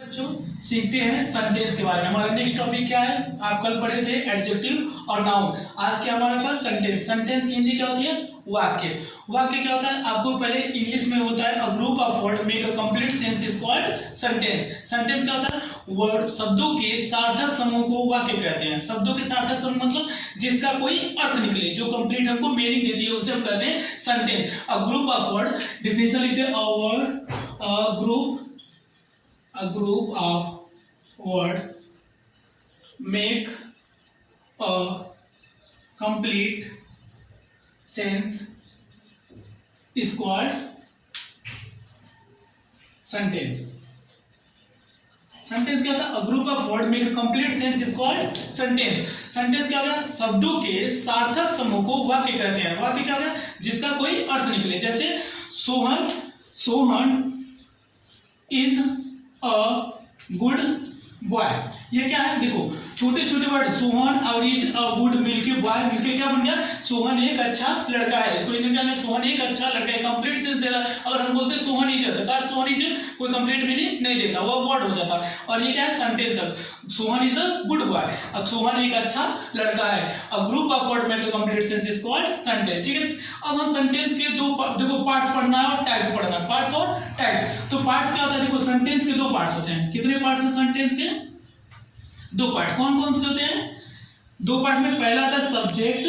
बच्चों सीखते हैं सेंटेंस के बारे में। हमारा नेक्स्ट टॉपिक क्या है? आप कल पढ़े थे एडजेक्टिव और नाउन। आज क्या हमारे पास सेंटेंस। सेंटेंस की हिंदी क्या होती है? वाक्य। वाक्य क्या होता है? आपको पहले इंग्लिश में होता है a group of word make a complete sense is called sentence. Sentence क्या होता है? वर्ड शब्दों के सार्थक समूह को वाक्य कहते हैं। शब्दों के सार्थक समूह मतलब जिसका कोई अर्थ निकले, जो कंप्लीट हमको मीनिंग देती है, उसे हम कहते हैं sentence. A group of word, definition लिखते हैं a word, a group of word make a complete sense is called sentence. Sentence क्या होता है? A group of word make a complete sense is called sentence. Sentence क्या होगा? शब्दों के सार्थक समूह को वाक्य कहते हैं। वाक्य क्या होगा? जिसका कोई अर्थ निकले। जैसे Sohan is a good boy. ये क्या है? देखो छोटे छोटे वर्ड सोहन और इज अ गुड मिलके बॉय मिलके क्या बन गया? सोहन एक अच्छा लड़का है। इसको लिखने में सोहन एक अच्छा लड़का है, कंप्लीट सेंस दे रहा है। अगर हम बोलते सोहन इज, तो क्या सोहन इज कोई कंप्लीट मीनिंग नहीं देता, वो वर्ड हो जाता। और ये क्या है? सेंटेंस है। Sohan is a good boy, अब सोहन एक अच्छा लड़का है। A group of word make a complete sense is called sentence. ठीक है, अब हम सेंटेंस के दो देखो पार्ट्स पढ़ना है और टाइप्स पढ़ना है। पार्ट्स और टाइप्स। तो पार्ट्स क्या होता है? देखो सेंटेंस के दो पार्ट्स होते हैं। कितने पार्ट्स हैं सेंटेंस के? दो पार्ट। कौन कौन से होते हैं? दो पार्ट में पहला आता है सब्जेक्ट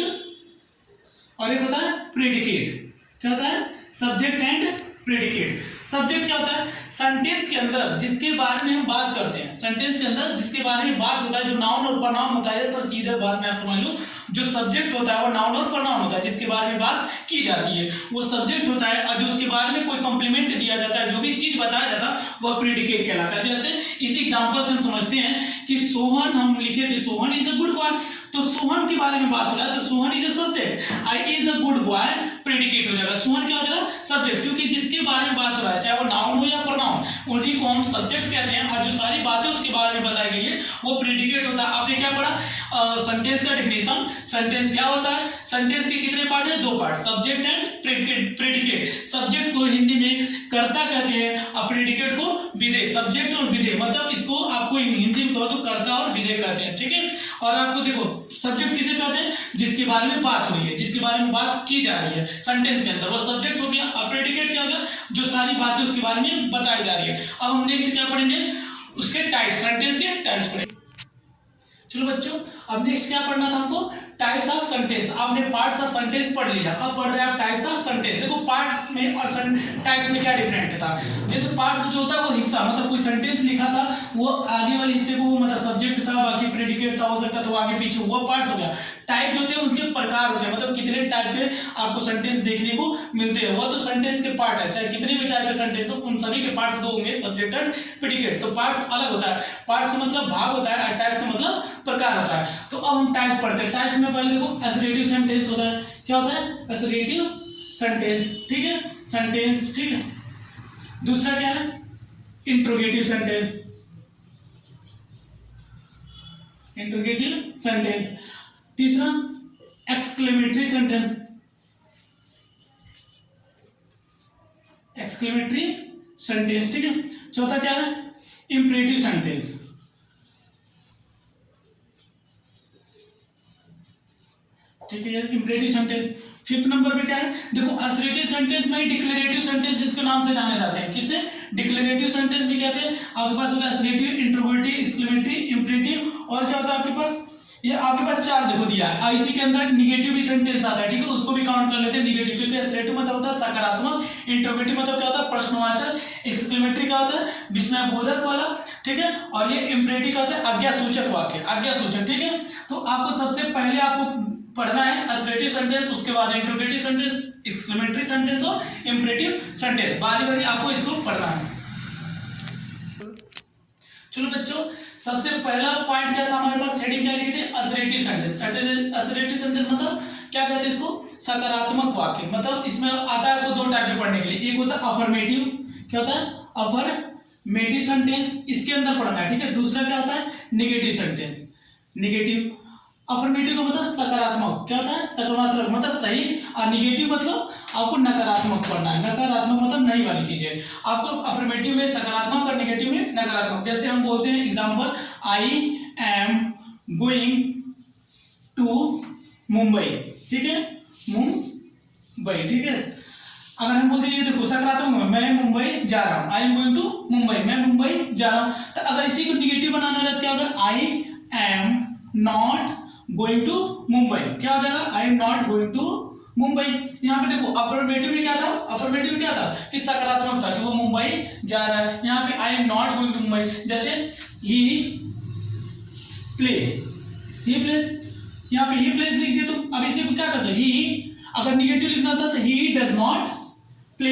और एक होता है प्रेडिकेट। क्या होता है? Subject and predicate. सब्जेक्ट क्या होता है? सेंटेंस के अंदर जिसके बारे में हम बात करते हैं, सेंटेंस के अंदर जिसके बारे में बात होता है, जो नाउन और प्रोनाउन होता है। सर सीधे बात में आप समझ लो, जो सब्जेक्ट होता है वो नाउन और प्रोनाउन होता है, जिसके बारे में बात की जाती है वो सब्जेक्ट होता है। और जो उसके बारे में कोई कॉम्प्लीमेंट दिया जाता है, जो भी चीज बताया जाता है, वह प्रेडिकेट कहलाता है। जैसे इसी एग्जांपल से हम समझते हैं कि सोहन, हम लिखे थे Sohan is a good boy, तो सोहन के बारे में बात हो रहा है, तो Sohan is a subject, I is a good boy predicate हो जाएगा। सोहन क्या हो जाएगा? सब्जेक्ट, क्योंकि जिसके बारे में बात हो रहा है, चाहे वो नाउन हो या प्रोनाउन, उन्हीं को हम सब्जेक्ट कहते हैं। और जो सारी बातें उसके बारे में बताई गई है वो प्रेडिकेट होता है। आपने क्या पढ़ा? सेंटेंस का डेफिनेशन। सेंटेंस क्या होता है? सेंटेंस के कितने पार्ट है? दो part, subject and predicate. Subject को हिंदी में कर्ता कहते हैं और प्रेडिकेट को विधेय। सब्जेक्ट और विधेय मतलब इसको आपको हिंदी में कहो तो कर्ता और विधेय कहते हैं। ठीक है, और आपको देखो सब्जेक्ट किसे कहते हैं? जिसके बारे में बात हो रही है, जिसके बारे में बात की जा रही है सेंटेंस के अंदर, वो सब्जेक्ट हो गया। और प्रेडिकेट क्या होगा? जो सारी बातें उसके बारे में बताई जा रही है। अब हम नेक्स्ट क्या पढ़ेंगे? उसके टाइप्स, सेंटेंस के टाइप्स पढ़ेंगे। चलो बच्चों, अब नेक्स्ट क्या पढ़ना था हमको? Types of sentence. आपने पार्ट्स ऑफ सेंटेंस पढ़ लिया, अब पढ़ रहे हैं आप टाइप्स ऑफ सेंटेंस। देखो पार्ट्स में और टाइप्स में क्या डिफरेंट था। जैसे पार्ट्स जो होता है वो हिस्सा, मतलब कोई सेंटेंस लिखा था, वो आगे वाले हिस्से को मतलब सब्जेक्ट था, बाकी प्रेडिकेट था, हो सकता तो आगे पीछे, वो पार्ट्स हो गया। टाइप जो होते हैं उनके प्रकार होते हैं, मतलब कितने टाइप के आपको सेंटेंस देखने को मिलते हैं, वो तो सेंटेंस के पार्ट है। चाहे कितने भी टाइप के सेंटेंस हो, उन सभी के पार्ट्स दो होंगे, सब्जेक्ट एंड प्रेडिकेट। तो पार्ट्स अलग होता है। पार्ट्स का मतलब भाग होता है और टाइप्स का मतलब प्रकार होता है। तो अब हम टाइप्स पढ़ते हैं। टाइप्स में पहले देखो असर्टिव सेंटेंस होता है। क्या होता है? Assertive sentence. ठीक है, सेंटेंस। ठीक है, दूसरा क्या है? Interrogative sentence. Interrogative sentence. तीसरा एक्सक्लेमेटरी सेंटेंस। Exclamatory sentence. ठीक है, चौथा क्या है? Imperative sentence. ठीक है, इंपरेटिव सेंटेंस। फिफ्थ नंबर पे क्या है? देखो असर्टिव सेंटेंस में डिक्लेरेटिव सेंटेंस इसके नाम से जाने जाते हैं। किससे? डिक्लेरेटिव सेंटेंस भी कहते हैं। आपके पास होगा असर्टिव, इंट्रोगेटिव, एक्सक्लेमेटरी, इंपरेटिव, और क्या होता है आपके पास? ये आपके पास चार देखो दिया है। इसी के अंदर निगेटिव भी सेंटेंस आता है। ठीक है, उसको भी काउंट कर लेते हैं निगेटिव, क्योंकि असर्टिव मतलब होता है सकारात्मक, इंट्रोगेटिव मतलब क्या होता है? प्रश्नवाचक, एक्सक्लेमेटरी क्या होता है? विस्मयबोधक वाला। ठीक है, और ये इंपरेटिव का होता है आज्ञासूचक वाक्य, आज्ञासूचक। ठीक है, तो आपको सबसे पहले आपको पढ़ना है असर्टिव सेंटेंस, उसके बाद इंट्रोगेटिव सेंटेंस, एक्सक्लेमेटरी सेंटेंस और इंपरेटिव सेंटेंस। बारी बारी आपको इसको पढ़ना है। चलो बच्चों, सबसे पहला पॉइंट क्या था हमारे पास? हेडिंग क्या लिखी थी? Assertive sentence. असर्टिव सेंटेंस मतलब क्या कहते हैं इसको? सकारात्मक वाक्य। मतलब इसमें आता है आपको दो टाइप के पढ़ने के लिए। एक होता है अफर्मेटिव। क्या होता है? अफर्मेटिव सेंटेंस, इसके अंदर पढ़ना है। ठीक है, दूसरा क्या होता है? Negative sentence. नेगेटिव अफर्मेटिव का मतलब सकारात्मक, क्या होता है सकारात्मक मतलब सही, और निगेटिव मतलब आपको नकारात्मक पढ़ना है। नकारात्मक मतलब नहीं वाली चीजें आपको अफर्मेटिव में सकारात्मक और निगेटिव में नकारात्मक। जैसे हम बोलते हैं example, I am going to Mumbai, ठीक है, मुंबई, ठीक है। अगर हम बोलते हैं ये देखो सकारात्मक, मैं मुंबई जा रहा हूँ, I am going to Mumbai, मैं मुंबई जा रहा हूँ। तो अगर इसी को निगेटिव बनाना है तो क्या होगा, I am not going to Mumbai, क्या हो जाएगा, I am not going to Mumbai. यहाँ पे देखो अफर्मेटिव में क्या था, अफर्मेटिव में क्या था कि सकारात्मक था कि वो मुंबई जा रहा है। यहाँ पे I am not going to Mumbai, जैसे ही प्लेस, यहाँ पे ही प्लेस लिख दिए तो अब इसे क्या कर सकते, ही अगर निगेटिव लिखना था तो he does not play,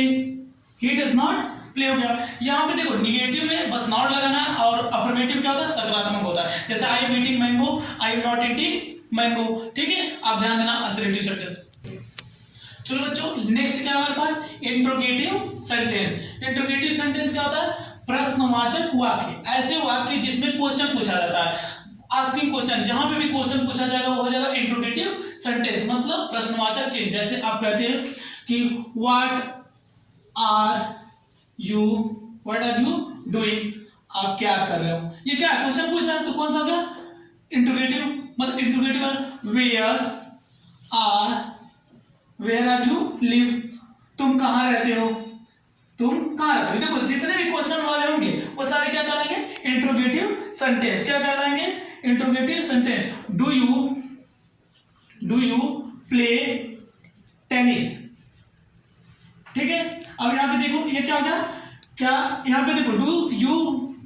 he does not play हो गया। यहाँ पे देखो निगेटिव में बस नॉट लगाना है, और अफर्मेटिव क्या होता है सकारात्मक होता है। जैसे I am eating mango, I am not eating mango, ठीक है, आप ध्यान देना असर्टिव सेंटेंस। चलो बच्चों नेक्स्ट क्या है हमारे पास, इंट्रोगेटिव सेंटेंस। इंट्रोगेटिव सेंटेंस क्या होता है, प्रश्नवाचक वाक्य, ऐसे वाक्य जिसमें क्वेश्चन पूछा जाता है, आस्किंग क्वेश्चन, जहां पे भी क्वेश्चन पूछा जाएगा वो हो जाएगा इंट्रोगेटिव सेंटेंस, मतलब प्रश्नवाचक चीज। जैसे आप कहते हैं कि व्हाट आर यू डूइंग, आप क्या कर रहे हो, ये क्या क्वेश्चन पूछ रहा है, तो कौन सा हो गया इंट्रोगेटिव, मतलब interrogative. Where are you live, तुम कहाँ रहते हो, तुम कहाँ रहते हो। देखो जितने भी क्वेश्चन वाले होंगे वो सारे क्या कहलाएंगे, इंट्रोगेटिव सेंटेंस, क्या कहलाएंगे, interrogative sentence. Do you play tennis, ठीक है। अब यहाँ पे देखो ये क्या हो गया, क्या यहाँ पे देखो डू यू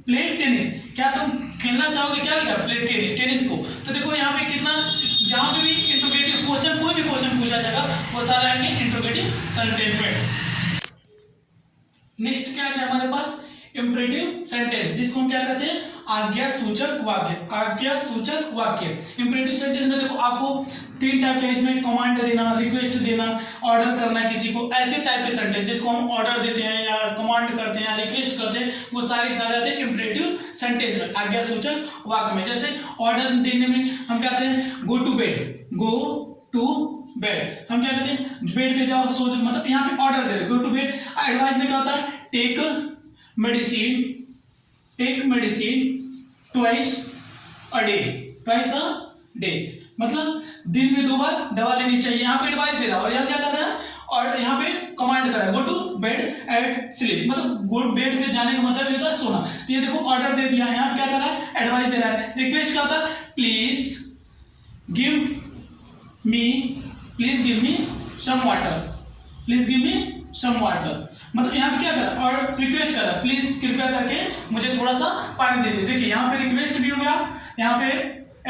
प्ले टेनिस, क्या तुम खेलना चाहोगे, क्या लिखा प्ले टेनिस, टेनिस को। तो देखो यहाँ पे कितना, जहाँ पे भी इंट्रोगेटिव क्वेश्चन, कोई भी क्वेश्चन पूछा जाएगा वो सारे आएंगे इंट्रोगेटिव सेंटेंस में। नेक्स्ट क्या है हमारे पास, इंपरेटिव सेंटेंस, जिसको हम क्या कहते हैं आज्ञा सूचक वाक्य, आज्ञा सूचक वाक्य। इंपरेटिव सेंटेंस में देखो आपको तीन टाइप के, इसमें कमांड देना, रिक्वेस्ट देना, ऑर्डर करना किसी को, ऐसे टाइप के सेंटेंस जिसको हम ऑर्डर देते हैं या कमांड करते हैं या रिक्वेस्ट करते हैं, वो सारे सारे आते हैं इंपरेटिव सेंटेंस में, आज्ञा सूचक वाक्य में। जैसे ऑर्डर देने में हम कहते हैं go to bed, go to bed, हम क्या कहते हैं बेड पे जाओ सो जाओ, मतलब यहाँ पे ऑर्डर दे रहे, गो टू बेड। एडवाइस में क्या होता है, take medicine twice a day, मतलब दिन में 2 बार दवा लेनी चाहिए। यहाँ पे एडवाइस दे रहा है और यहाँ क्या कर रहा है, और यहाँ पे कमांड कर रहा है go to bed at sleep, मतलब गो बेड पे जाने का मतलब ये होता है सोना। तो ये देखो ऑर्डर दे दिया, यहाँ पे क्या कर रहा है एडवाइस दे रहा है। रिक्वेस्ट क्या होता है, please give me some water, मतलब यहाँ पे क्या कर रहा है और रिक्वेस्ट कर रहा है, प्लीज कृपया करके मुझे थोड़ा सा पानी दे दीजिए। देखिए यहाँ पे रिक्वेस्ट भी हो गया, यहाँ पे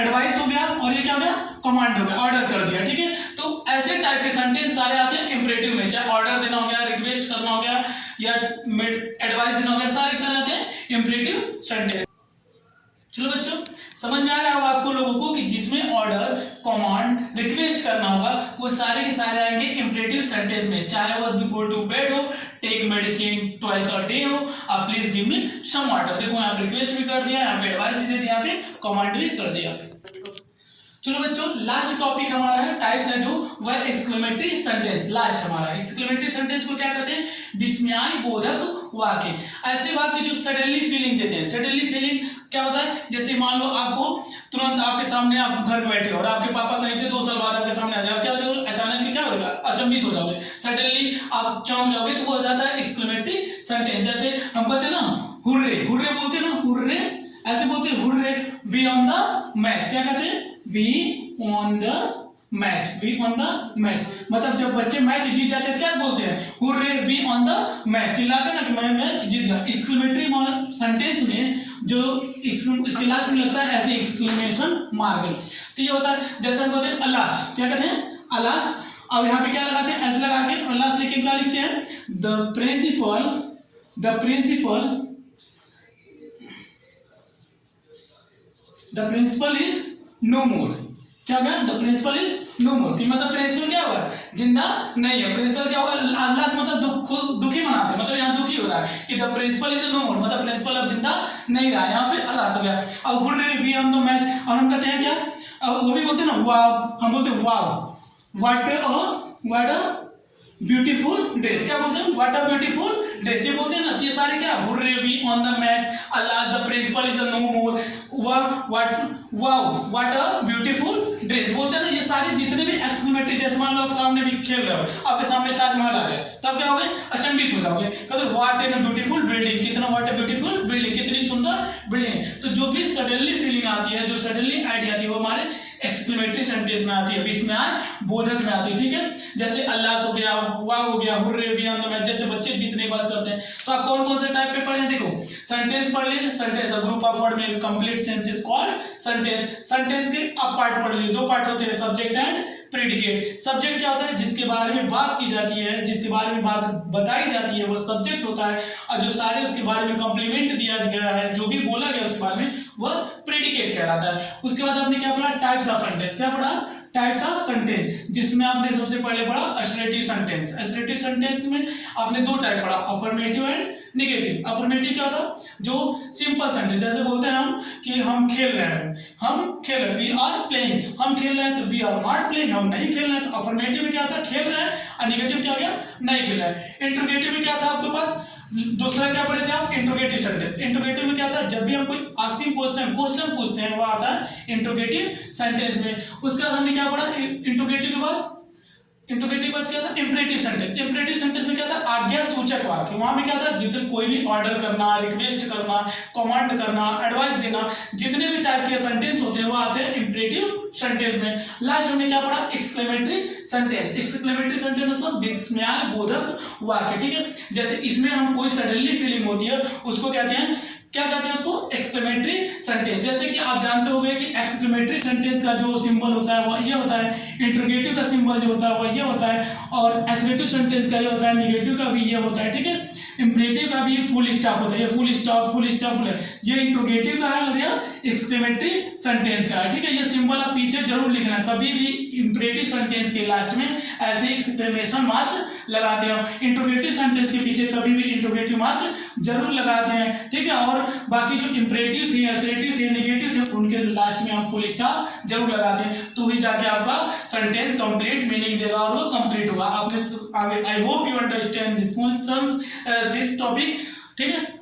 एडवाइस हो गया, और ये क्या हो गया कमांड हो गया, ऑर्डर कर दिया, ठीक है। तो ऐसे टाइप के सेंटेंस सारे आते हैं इंपरेटिव में, चाहे ऑर्डर देना हो गया, रिक्वेस्ट करना हो गया या एडवाइस देना हो गया, सारे सारे आते हैं इंपरेटिव सेंटेंस। चलो बच्चों समझ में आ रहा होगा आपको लोगों को कि जिसमें ऑर्डर, कमांड, रिक्वेस्ट करना होगा वो सारे के सारे आएंगे इंपरेटिव सेंटेंस में, चाहे वो गो टू बेड हो, take medicine twice a day हो, आप please give me some water. देखो यहाँ पे रिक्वेस्ट भी कर दिया, यहाँ पे एडवाइस भी दे दिया, यहाँ पे कमांड भी कर दिया। चलो बच्चों लास्ट टॉपिक हमारा है टाइप्स है जो वह एक्सक्लेमेटरी सेंटेंस। लास्ट हमारा एक्सक्लेमेटरी सेंटेंस को क्या कहते हैं, विस्मय बोधक वाक्य, ऐसे वाक्य जो सडनली फीलिंग देते हैं। सडनली फीलिंग क्या होता है, जैसे मान लो आपको तुरंत आपके सामने, आप घर बैठे हो और आपके पापा कहीं से 2 साल बाद आपके सामने आ जाए, क्या हो जाएगा अचानक क्या होगा, अचंभित हो जाओगे, सडनली आप चौंक जाओगे, तो वो हो जाता है एक्सक्लेमेटरी सेंटेंस। जैसे हम कहते हैं ना हुर्रे, हुर्रे बोलते हैं ना, हुर्रे ऐसे बोलते हैं, hurray be on the match, क्या कहते हैं be on the match, be on the match, मतलब जब बच्चे मैच जीत जाते हैं क्या बोलते हैं, hurray be on the match, चिल्लाते हैं ना कि मैं मैच जीत गया। एक्सक्लेमेटरी सेंटेंस में जो इसके लास्ट में लगता है ऐसे एक्सक्लेमेशन मार्क, तो ये होता है जैसे हम कहते हैं अलास, क्या कहते हैं अलास, और यहाँ पे क्या लगाते हैं ऐसे लगा के, और लास्ट लेके क्या लिखते हैं द प्रिंसिपल इज नो मोर, क्या होगा द प्रिंसिपल इज नो मोर, कि मतलब प्रिंसिपल क्या होगा जिंदा नहीं है, प्रिंसिपल क्या होगा लास्ट मतलब दुखी मनाते हैं, मतलब यहाँ दुखी हो रहा है कि द प्रिंसिपल इज नो मोर, मतलब प्रिंसिपल अब जिंदा नहीं रहा, यहाँ पे अलास हो गया। अब hurray be on the match, और हम कहते हैं क्या अब वो भी बोलते हैं ना वाव, हम बोलते हैं वाव, व्हाट अ ब्यूटीफुल ड्रेस, क्या बोलते हैं, व्हाट अ ब्यूटीफुल ड्रेस, ये बोलते हैं ना। ये सारे क्या, hurray we won the match, alas the principal is no more, wow what a beautiful dress, बोलते हैं ना। ये सारे जितने भी एक्सक्लेमेटरी, जैसे मान लो आप सामने भी खेल रहे हो, आपके सामने ताजमहल आ जाए, तब क्या होगे, अचंभित हो जाओगे, कहते व्हाट एन ब्यूटीफुल बिल्डिंग, कितना व्हाट अ ब्यूटीफुल बिल्डिंग, कितनी सुंदर बिल्डिंग। तो जो भी सडनली फीलिंग आती है, जो सडनली आइडिया आती है, वो हमारे एक्सक्लेमेटरी सेंटेंस में आती है, विस्मय बोधक में आती है, ठीक है। जैसे अल्लाह हो गया, वाह हो गया, hurray we won the match, जैसे बच्चे जितनी बात करते हैं। तो आप कौन कौन से टाइप पे पढ़े, देखो सेंटेंस पढ़ लिए, सेंटेंस ग्रुप ऑफ वर्ड में complete sense is called sentence. Sentence के अब पार्ट पढ़ लिए, दो पार्ट होते हैं, सब्जेक्ट एंड प्रेडिकेट। सब्जेक्ट क्या होता है, जिसके बारे में बात की जाती है, जिसके बारे में बात बताई जाती है, वो सब्जेक्ट होता है। और जो सारे उसके बारे में कॉम्प्लीमेंट दिया गया है, जो भी बोला गया उसके बारे में, वह प्रेडिकेट कहलाता है। उसके बाद आपने क्या पढ़ा, टाइप्स ऑफ सेंटेंस, क्या पढ़ा, टाइप्स ऑफ सेंटेंस, जिसमें आपने सबसे पहले पढ़ा असर्टिव सेंटेंस। असर्टिव सेंटेंस में आपने दो टाइप पढ़ा, अफर्मेटिव एंड नेगेटिव। अफर्मेटिव क्या होता है, जो सिंपल सेंटेंस, जैसे बोलते हैं हम कि हम खेल रहे हैं, हम खेल रहे हैं, वी आर प्लेइंग, हम खेल रहे हैं, तो वी आर नॉट प्लेइंग, हम नहीं खेल रहे हैं। तो अफर्मेटिव में क्या होता है, खेल रहे हैं, और नेगेटिव क्या हो गया, नहीं खेल रहे हैं। इंट्रोगेटिव में क्या था आपके पास, दूसरा क्या पढ़े थे आप, इंट्रोगेटिव सेंटेंस। इंट्रोगेटिव में क्या था, जब भी हम कोई आस्किंग क्वेश्चन पूछते हैं, वो आता है इंट्रोगेटिव सेंटेंस में। उसके बाद हमने क्या पढ़ा, इंट्रोगेटिव के बाद क्या था, इंपरेटिव सेंटेंस। इंपरेटिव सेंटेंस में क्या था, आज्ञा सूचक वाक्य। वहां में क्या था, जितने कोई भी ऑर्डर करना, रिक्वेस्ट करना, कमांड करना, एडवाइस देना, जितने भी टाइप के सेंटेंस होते हैं वो आते हैं इंपरेटिव सेंटेंस में। लास्ट हमने क्या पढ़ा, एक्सक्लेमेटरी सेंटेंस। एक्सक्लेमेटरी सेंटेंस मतलब विस्मय बोधक वाक्य, ठीक है। जैसे इसमें हम कोई सडनली फीलिंग होती है, उसको कहते हैं, क्या कहते हैं उसको, एक्सक्लेमेटरी सेंटेंस। जैसे कि आप जानते होंगे कि एक्सक्लेमेटरी सेंटेंस का जो सिंबल होता है वो ये होता है, इंट्रोगेटिव का सिंबल जो होता है वो ये होता है, और एसरेटिव सेंटेंस का ये होता है, नेगेटिव का भी ये होता है, ठीक है। इंपरेटिव का भी फुल स्टॉप होता है, ये फुल स्टॉप है, ये इंट्रोगेटिव का है और ये एक्सक्लेमेटरी सेंटेंस का है, ठीक है। ये सिंबल आप पीछे जरूर लिखना, कभी भी इंपरेटिव सेंटेंस के लास्ट में ऐसे एक्सक्लेमेशन मार्क लगाते हैं, इंट्रोगेटिव सेंटेंस के पीछे कभी भी इंट्रोगेटिव मार्क जरूर लगाते हैं, ठीक है। और बाकी जो इंपरेटिव थे, असरेटिव थे, नेगेटिव थे, उनके लास्ट में हम फुल स्टॉप जरूर लगाते हैं, तो ही जाके आपका सेंटेंस कंप्लीट मीनिंग देगा और वो कंप्लीट होगा। आपने, I hope you understand this topic, ठीक है।